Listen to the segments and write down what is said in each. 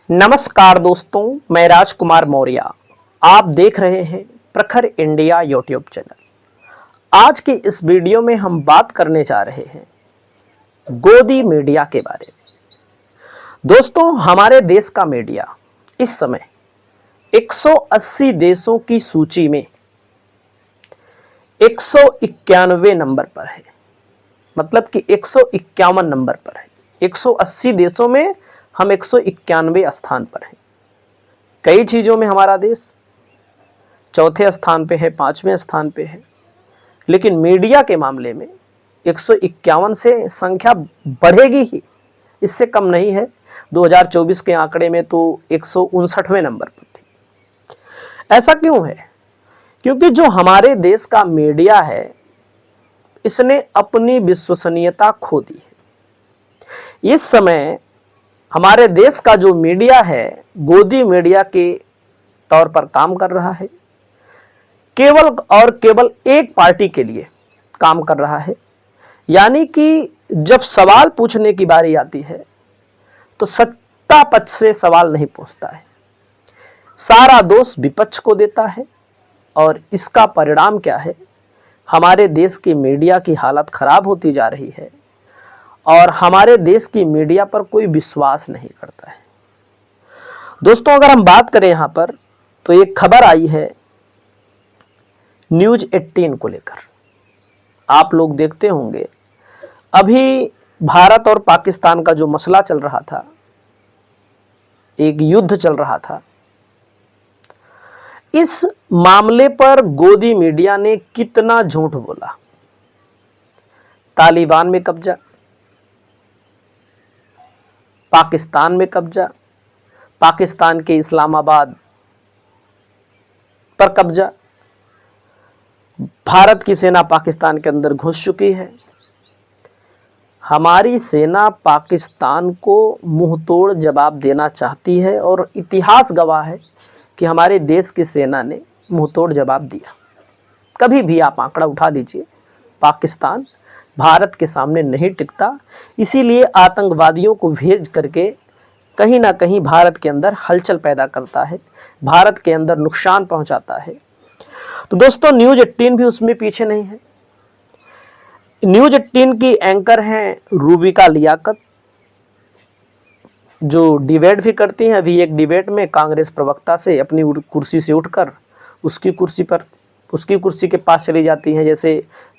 नमस्कार दोस्तों, मैं राजकुमार मौर्य। आप देख रहे हैं प्रखर इंडिया यूट्यूब चैनल। आज की इस वीडियो में हम बात करने जा रहे हैं गोदी मीडिया के बारे में। दोस्तों, हमारे देश का मीडिया इस समय 180 देशों की सूची में 191 नंबर पर है। मतलब कि 151 नंबर पर है। 180 देशों में हम 191 स्थान पर हैं। कई चीज़ों में हमारा देश चौथे स्थान पे है, 5वें स्थान पे है, लेकिन मीडिया के मामले में 151 से संख्या बढ़ेगी ही, इससे कम नहीं है। 2024 के आंकड़े में तो 159वें नंबर पर थी। ऐसा क्यों है? क्योंकि जो हमारे देश का मीडिया है, इसने अपनी विश्वसनीयता खो दी है। इस समय हमारे देश का जो मीडिया है गोदी मीडिया के तौर पर काम कर रहा है। केवल और केवल एक पार्टी के लिए काम कर रहा है। यानी कि जब सवाल पूछने की बारी आती है तो सत्ता पक्ष से सवाल नहीं पूछता है, सारा दोष विपक्ष को देता है। और इसका परिणाम क्या है? हमारे देश की मीडिया की हालत खराब होती जा रही है और हमारे देश की मीडिया पर कोई विश्वास नहीं करता है। दोस्तों, अगर हम बात करें यहाँ पर तो एक खबर आई है न्यूज़ 18 को लेकर। आप लोग देखते होंगे, अभी भारत और पाकिस्तान का जो मसला चल रहा था, एक युद्ध चल रहा था, इस मामले पर गोदी मीडिया ने कितना झूठ बोला। तालिबान में कब्जा, पाकिस्तान में कब्जा, पाकिस्तान के इस्लामाबाद पर कब्जा, भारत की सेना पाकिस्तान के अंदर घुस चुकी है। हमारी सेना पाकिस्तान को मुंहतोड़ जवाब देना चाहती है और इतिहास गवाह है कि हमारे देश की सेना ने मुंहतोड़ जवाब दिया। कभी भी आप आंकड़ा उठा लीजिए, पाकिस्तान भारत के सामने नहीं टिकता। इसीलिए आतंकवादियों को भेज करके कहीं ना कहीं भारत के अंदर हलचल पैदा करता है, भारत के अंदर नुकसान पहुंचाता है। तो दोस्तों, न्यूज़ 18 भी उसमें पीछे नहीं है। न्यूज़ 18 की एंकर हैं रूबिका लियाकत, जो डिबेट भी करती हैं। अभी एक डिबेट में कांग्रेस प्रवक्ता से अपनी कुर्सी से उठकर उसकी कुर्सी के पास चली जाती हैं। जैसे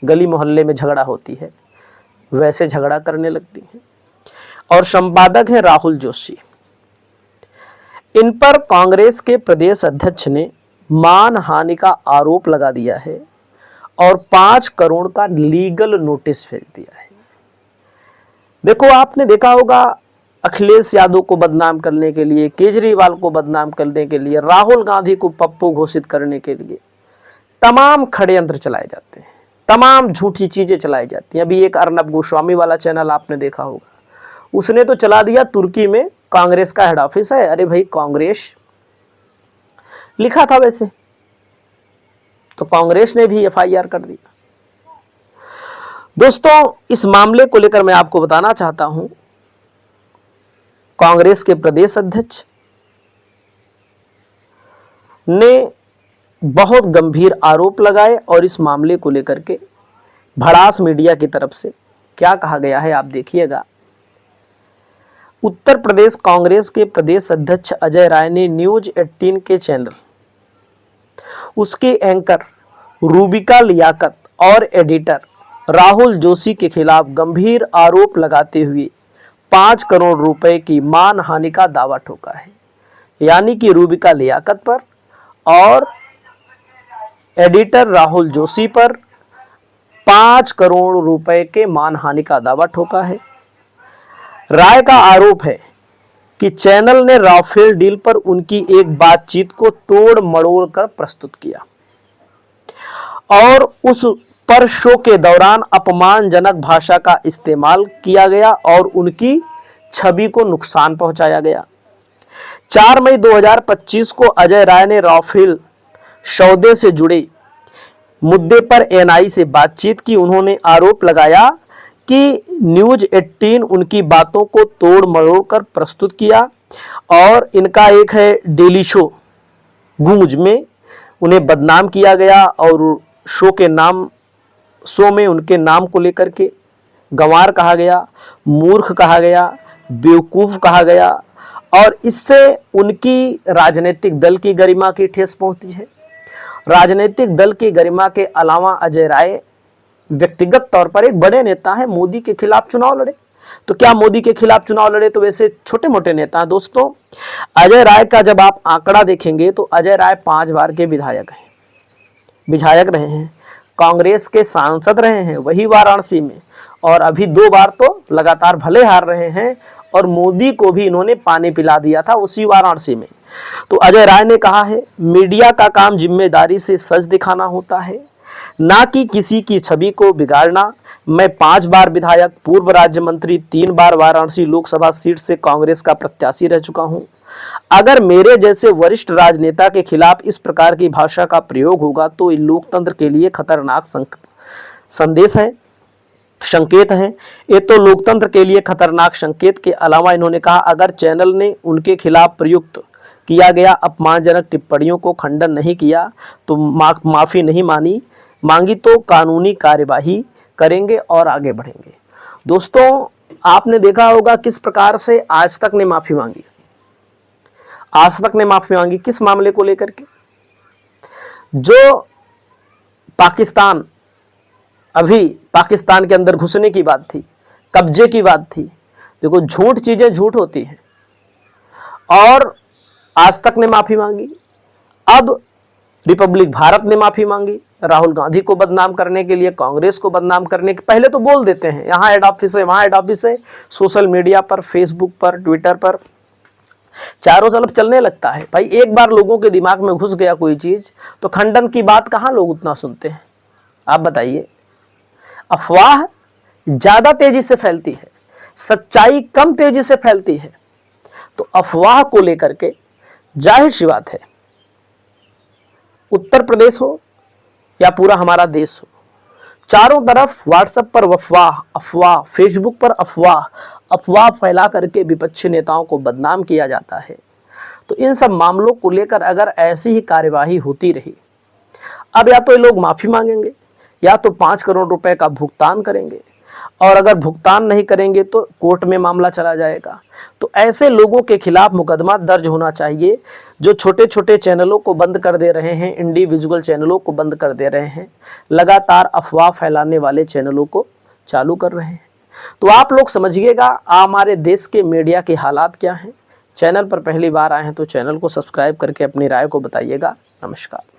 गली मोहल्ले में झगड़ा होती है, वैसे झगड़ा करने लगती हैं। और संपादक है राहुल जोशी। इन पर कांग्रेस के प्रदेश अध्यक्ष ने मानहानि का आरोप लगा दिया है और 5 करोड़ का लीगल नोटिस भेज दिया है। देखो, आपने देखा होगा, अखिलेश यादव को बदनाम करने के लिए, केजरीवाल को बदनाम करने के लिए, राहुल गांधी को पप्पू घोषित करने के लिए तमाम षड्यंत्र चलाए जाते हैं, तमाम झूठी चीजें चलाई जाती हैं। अभी एक अर्नब गोस्वामी वाला चैनल आपने देखा होगा, उसने तो चला दिया तुर्की में कांग्रेस का हेड ऑफिस है। अरे भाई, कांग्रेस लिखा था वैसे तो कांग्रेस ने भी FIR कर दिया। दोस्तों, इस मामले को लेकर मैं आपको बताना चाहता हूं, कांग्रेस के प्रदेश अध्यक्ष ने बहुत गंभीर आरोप लगाए और इस मामले को लेकर के भड़ास मीडिया की तरफ से क्या कहा गया है, आप देखिएगा। उत्तर प्रदेश कांग्रेस के प्रदेश अध्यक्ष अजय राय ने न्यूज़ 18 के चैनल, उसके एंकर रूबिका लियाकत और एडिटर राहुल जोशी के खिलाफ गंभीर आरोप लगाते हुए 5 करोड़ रुपए की मानहानि का दावा ठोका है। यानी कि रूबिका लियाकत पर और एडिटर राहुल जोशी पर 5 करोड़ रुपए के मानहानि का दावा ठोका है। राय का आरोप है कि चैनल ने राफेल डील पर उनकी एक बातचीत को तोड़ मड़ोड़ कर प्रस्तुत किया और उस पर शो के दौरान अपमानजनक भाषा का इस्तेमाल किया गया और उनकी छवि को नुकसान पहुंचाया गया। 4 मई 2025 को अजय राय ने राफेल सौदे से जुड़े मुद्दे पर NI से बातचीत की। उन्होंने आरोप लगाया जबकि न्यूज 18 उनकी बातों को तोड़ मरोड़ कर प्रस्तुत किया। और इनका एक है डेली शो गूंज में उन्हें बदनाम किया गया और शो में उनके नाम को लेकर के गंवार कहा गया, मूर्ख कहा गया, बेवकूफ़ कहा गया और इससे उनकी राजनीतिक दल की गरिमा की ठेस पहुंचती है। राजनीतिक दल की गरिमा के अलावा अजय राय व्यक्तिगत तौर पर एक बड़े नेता हैं, मोदी के खिलाफ चुनाव लड़े। तो क्या मोदी के खिलाफ चुनाव लड़े तो वैसे छोटे मोटे नेता हैं दोस्तों। अजय राय का जब आप आंकड़ा देखेंगे तो अजय राय 5 बार के विधायक रहे हैं, कांग्रेस के सांसद रहे हैं वही वाराणसी में, और अभी 2 बार तो लगातार भले हार रहे हैं और मोदी को भी इन्होंने पानी पिला दिया था उसी वाराणसी में। तो अजय राय ने कहा है, मीडिया का काम जिम्मेदारी से सच दिखाना होता है, ना कि किसी की छवि को बिगाड़ना। मैं 5 बार विधायक, पूर्व राज्य मंत्री, 3 बार वाराणसी लोकसभा सीट से कांग्रेस का प्रत्याशी रह चुका हूं। अगर मेरे जैसे वरिष्ठ राजनेता के खिलाफ इस प्रकार की भाषा का प्रयोग होगा तो लोकतंत्र के लिए खतरनाक संकेत है। ये तो लोकतंत्र के लिए खतरनाक संकेत के अलावा इन्होंने कहा, अगर चैनल ने उनके खिलाफ प्रयुक्त किया गया अपमानजनक टिप्पणियों को खंडन नहीं किया तो माफ़ी नहीं मांगी तो कानूनी कार्यवाही करेंगे और आगे बढ़ेंगे। दोस्तों, आपने देखा होगा किस प्रकार से आज तक ने माफ़ी मांगी किस मामले को लेकर के। जो पाकिस्तान के अंदर घुसने की बात थी, कब्जे की बात थी। देखो, झूठ चीजें झूठ होती हैं और आज तक ने माफी मांगी। अब रिपब्लिक भारत ने माफी मांगी राहुल गांधी को बदनाम करने के लिए, कांग्रेस को बदनाम करने के। पहले तो बोल देते हैं यहाँ हेड ऑफिस है, वहाँ हेड ऑफिस है, सोशल मीडिया पर, फेसबुक पर, ट्विटर पर चारों तरफ चलने लगता है। भाई, एक बार लोगों के दिमाग में घुस गया कोई चीज तो खंडन की बात कहाँ लोग उतना सुनते हैं, आप बताइए। अफवाह ज्यादा तेजी से फैलती है, सच्चाई कम तेजी से फैलती है। तो अफवाह को लेकर के जाहिर सी बात है, उत्तर प्रदेश हो या पूरा हमारा देश हो, चारों तरफ व्हाट्सएप पर अफवाह, फेसबुक पर अफवाह फैला करके विपक्षी नेताओं को बदनाम किया जाता है। तो इन सब मामलों को लेकर अगर ऐसी ही कार्यवाही होती रही, अब या तो ये लोग माफी मांगेंगे या तो 5 करोड़ रुपए का भुगतान करेंगे, और अगर भुगतान नहीं करेंगे तो कोर्ट में मामला चला जाएगा। तो ऐसे लोगों के खिलाफ मुकदमा दर्ज होना चाहिए जो छोटे छोटे चैनलों को बंद कर दे रहे हैं, इंडिविजुअल चैनलों को बंद कर दे रहे हैं, लगातार अफवाह फैलाने वाले चैनलों को चालू कर रहे हैं। तो आप लोग समझिएगा हमारे देश के मीडिया के हालात क्या हैं। चैनल पर पहली बार आए हैं तो चैनल को सब्सक्राइब करके अपनी राय को बताइएगा। नमस्कार।